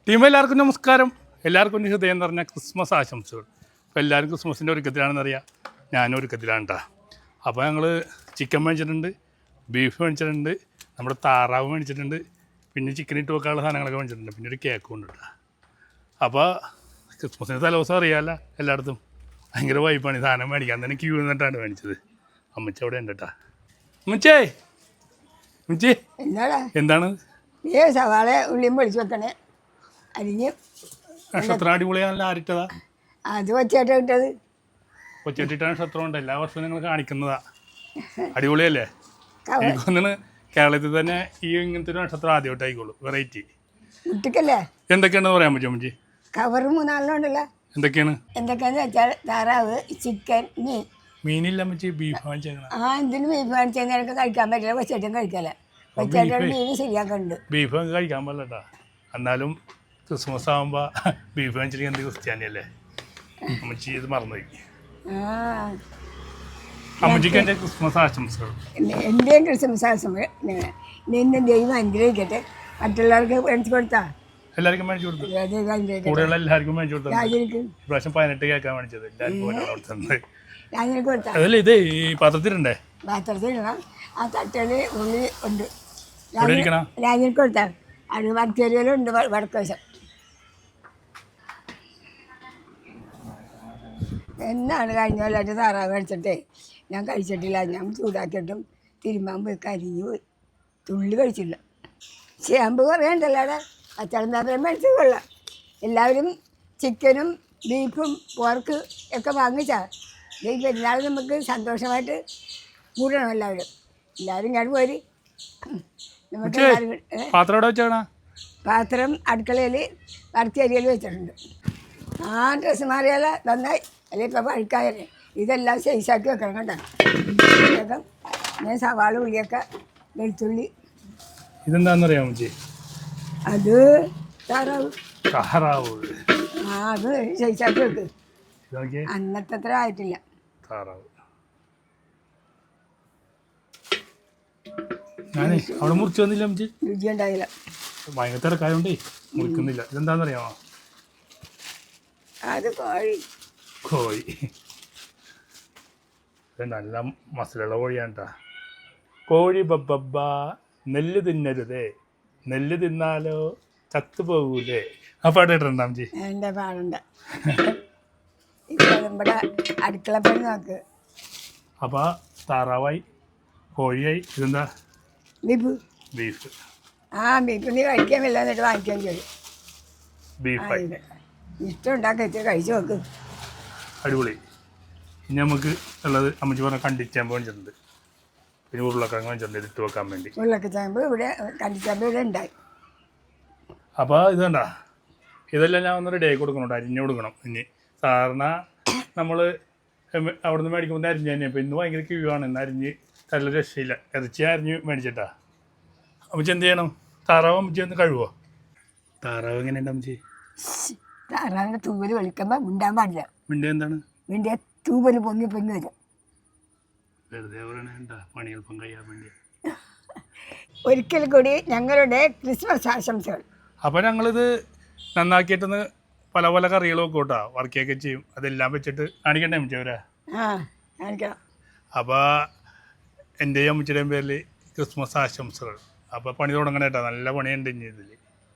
Team എല്ലാവർക്കും നമസ്കാരം. എല്ലാവർക്കും ഹൃദയം നിറഞ്ഞ ക്രിസ്മസ് ആശംസകൾ. അപ്പോൾ എല്ലാവരും ക്രിസ്മസിൻ്റെ ഒരുക്കത്തിലാണെന്നറിയാം, ഞാനും ഒരുക്കത്തിലാണ് കേട്ടോ. അപ്പോൾ ഞങ്ങൾ ചിക്കൻ മേടിച്ചിട്ടുണ്ട്, ബീഫ് മേടിച്ചിട്ടുണ്ട്, നമ്മുടെ താറാവ് മേടിച്ചിട്ടുണ്ട്, പിന്നെ ചിക്കൻ ഇട്ട് വെക്കാനുള്ള സാധനങ്ങളൊക്കെ മേടിച്ചിട്ടുണ്ട്, പിന്നെ ഒരു കേക്കും ഉണ്ട് കേട്ടോ. അപ്പോൾ ക്രിസ്മസിൻ്റെ തലേദിവസം അറിയാമല്ലോ, എല്ലായിടത്തും ഭയങ്കര വൈബാണ്. സാധനം മേടിക്കാൻ തന്നെ ക്യൂ നിന്നിട്ടാണ് മേടിച്ചത്. അമ്മച്ചി അവിടെ ഉണ്ട് കേട്ടോ. അമ്മച്ചേ, അമ്മച്ചി എന്താണ് സവാള ഉള്ളിയും പൊളിച്ച് വെക്കണേ, അരിഞ്ഞ് നക്ഷത്രം അടിപൊളിയാണല്ലോ. ആരിട്ടതാ അത് കൊച്ചേട്ട ഇട്ടത്? കൊച്ചേട്ടിട്ടാണ് നക്ഷത്രം ഉണ്ട്, എല്ലാ വർഷവും നിങ്ങൾ കാണിക്കുന്നതാ. അടിപൊളിയല്ലേ? എനിക്ക് തോന്നുന്നു കേരളത്തിൽ തന്നെ ഈ ഇങ്ങനത്തെ ഒരു നക്ഷത്രം ആദ്യമായിട്ട് ആയിക്കോളൂ. വെറൈറ്റി കുട്ടിക്കല്ലേ? എന്തൊക്കെയാണെന്ന് പറയാൻ പറ്റുമോ അമ്മച്ചി? കവർ 3 ഉണ്ടല്ലോ. എന്തൊക്കെയാന്ന് വെച്ചാൽ താറാവ്, ചിക്കൻ, മീൻ. മീനില്ല അമ്മച്ചി, ബീഫ് വാങ്ങിച്ചേക്കണം. എന്തിനും ബീഫ് വാങ്ങിച്ചാൽ എനിക്ക് കഴിക്കാൻ പറ്റില്ല, കൊച്ചേട്ടൻ കഴിക്കല്ലേ. കൊച്ചേട്ടൻ മീൻ ശരിയാക്കുന്നുണ്ട്. ബീഫ് കഴിക്കാൻ പാടില്ലട്ടാ. എന്നാലും ക്രിസ്മസ് ആകുമ്പോൾ ബീഫ് വാങ്ങിച്ചിട്ട് എന്ത് ക്രിസ്ത്യാനി അല്ലേ അമ്മച്ചി? ഇത് മറന്നുപോയി. അമ്മച്ചിക്ക് എൻ്റെ ക്രിസ്മസ് ആശംസകൾ. എൻ്റെയും ക്രിസ്മസ് ആശംസകൾ. നിന്നെ ദൈവം അനുഗ്രഹിക്കട്ടെ. മറ്റുള്ളവർക്ക് മേടിച്ചു കൊടുത്താ? എല്ലാവർക്കും മേടിച്ചു കൊടുത്തു. കൂടെയുള്ള എല്ലാവർക്കും മേടിച്ചു കൊടുത്തു. ഇപ്രാവശ്യം 18 കേൾക്കാൻ മേടിച്ചത് എല്ലാവർക്കും. അതല്ലേ ഇത് ഈ പാത്രത്തിലുണ്ടേ? പാത്രത്തിലിടണം. ആ തട്ടയിൽ ഉള്ളി ഉണ്ട്. രാജന് കൊടുത്താൽ അത് വടക്കേരിയിലുണ്ട്, വടക്കുവശം. എന്നാണ് കഴിഞ്ഞ കൊല്ലമായിട്ട് താറാവ് കഴിച്ചിട്ടേ ഞാൻ കഴിച്ചിട്ടില്ല. ഞാൻ ചൂടാക്കിയിട്ടും തിരുമ്പാൻ പോയി കരിഞ്ഞു പോയി, തുള്ളി കഴിച്ചില്ല. ചേമ്പ് കുറേ ഉണ്ടല്ലോ അവിടെ. പച്ചളം താപ്പരം മേടിച്ച് കൊള്ളാം. എല്ലാവരും ചിക്കനും ബീഫും പോർക്ക് ഒക്കെ വാങ്ങിച്ചാൽ ഈ പെരുന്നാൾ നമുക്ക് സന്തോഷമായിട്ട് കൂടണം. എല്ലാവരും ഇങ്ങോട്ട് പോരി. നമുക്ക് പാത്രം അടുക്കളയിൽ വടക്കേരിയയിൽ വെച്ചിട്ടുണ്ട്. ഡ്രസ്സ് മാറിയാലോ നന്നായി, അല്ലെ ഇപ്പം പഴുക്കായല്ലേ. ഇതെല്ലാം സൈസാക്കി വെക്കണം കേട്ടോ. ഞാൻ സവാള, ഉള്ളിയൊക്കെ, വെളുത്തുള്ളി. ഇതെന്താണെന്നറിയാമോ? അത് താറാവ്. അത് സൈസാക്കി വെക്ക്. അന്നത്തെ അത്ര ആയിട്ടില്ല താറാവ്. ഞാനേ അവിടെ മുറിച്ച് വന്നില്ല അമ്മച്ചി, രുചി ഉണ്ടായില്ല. ഭയങ്കര തിരക്കായോണ്ടേ മുറിക്കുന്നില്ല. ഇതെന്താണെന്നറിയാമോ? അത് കോഴി. ഇത് നല്ല മസാലയുള്ള കോഴിയാണ് കേട്ടോ. കോഴി ബബ്ബ, നെല്ല് തിന്നരുതേ, നെല്ല് തിന്നാലോ ചത്തുപോകൂലേ. ആ പാട്ട് കേട്ടിട്ടുണ്ടോ അമ്മച്ചി? എൻ്റെ പാടുണ്ട്. ഇവിടെ അടുക്കള പണി നോക്ക്. അപ്പോൾ താറാവായി, കോഴിയായി. ഇതെന്താ? ബീഫ്. ബീഫ് നീ കഴിക്കാൻ വല്ല എന്നിട്ട് വാങ്ങിക്കാൻ ചെയ്യും. ബീഫായി ഇഷ്ടം ഉണ്ടാക്കി കഴിച്ചു നോക്ക്. അടിപൊളി. ഇനി നമുക്ക് ഉള്ളത് അമ്മച്ചി പറഞ്ഞ കണ്ടിച്ചാമ്പ് വാങ്ങിച്ചിട്ടുണ്ട്, പിന്നെ ഉരുളക്കിഴങ്ങ് വാങ്ങിച്ചിട്ടുണ്ട് ഇട്ട് വെക്കാൻ വേണ്ടി. ഉരുളക്കിഴങ്ങ് ഇവിടെ, കണ്ടിച്ചാമ്പ് ഇവിടെ ഉണ്ടായി. അപ്പോൾ ഇത് കണ്ട, ഇതെല്ലാം ഞാൻ ഒന്ന് റെഡി ആക്കി കൊടുക്കണം, അരിഞ്ഞു കൊടുക്കണം. ഇനി സാധാരണ നമ്മൾ അവിടെ നിന്ന് മേടിക്കുമ്പോൾ അരിഞ്ഞ് തന്നെ. അപ്പോൾ ഇന്ന് ഭയങ്കര ക്യൂ ആണ്. ഇന്ന് അരിഞ്ഞ് നല്ല രക്ഷയില്ല. ഇറച്ചി അരിഞ്ഞ് മേടിച്ചിട്ടാ. അമ്മച്ചി എന്ത് ചെയ്യണം? താറാവ് അമ്മച്ചി ഒന്ന് കഴുകുമോ? താറാവ് എങ്ങനെയുണ്ട് അമ്മച്ചി? താറാവിൻ്റെ തൂവല് വലിക്കുമ്പോൾ മിണ്ടാൻ പാടില്ല. മിണ്ടിയ എന്താണ്? മിണ്ടിയ തൂവല് പൊങ്ങി വരും. വെറുതെ പറയണ പണി എളുപ്പം കഴിയാൻ വേണ്ടി. ഒരിക്കൽ കൂടി ഞങ്ങളുടെ ക്രിസ്മസ് ആശംസകൾ. അപ്പോൾ ഞങ്ങളിത് നന്നാക്കിയിട്ടൊന്ന് പല പല കറികളും കൂട്ടാ വർക്കൊക്കെ ചെയ്യും. അതെല്ലാം വെച്ചിട്ട് കാണിക്കണ്ടേ അമ്മച്ചി അവരെ? കാണിക്കണം. അപ്പോൾ എൻ്റെയും അമ്മച്ചിയുടെയും പേരിൽ ക്രിസ്മസ് ആശംസകൾ. അപ്പോൾ പണി തുടങ്ങണേട്ടാ, നല്ല പണിയുണ്ട് ഇനി ഇതിൽ.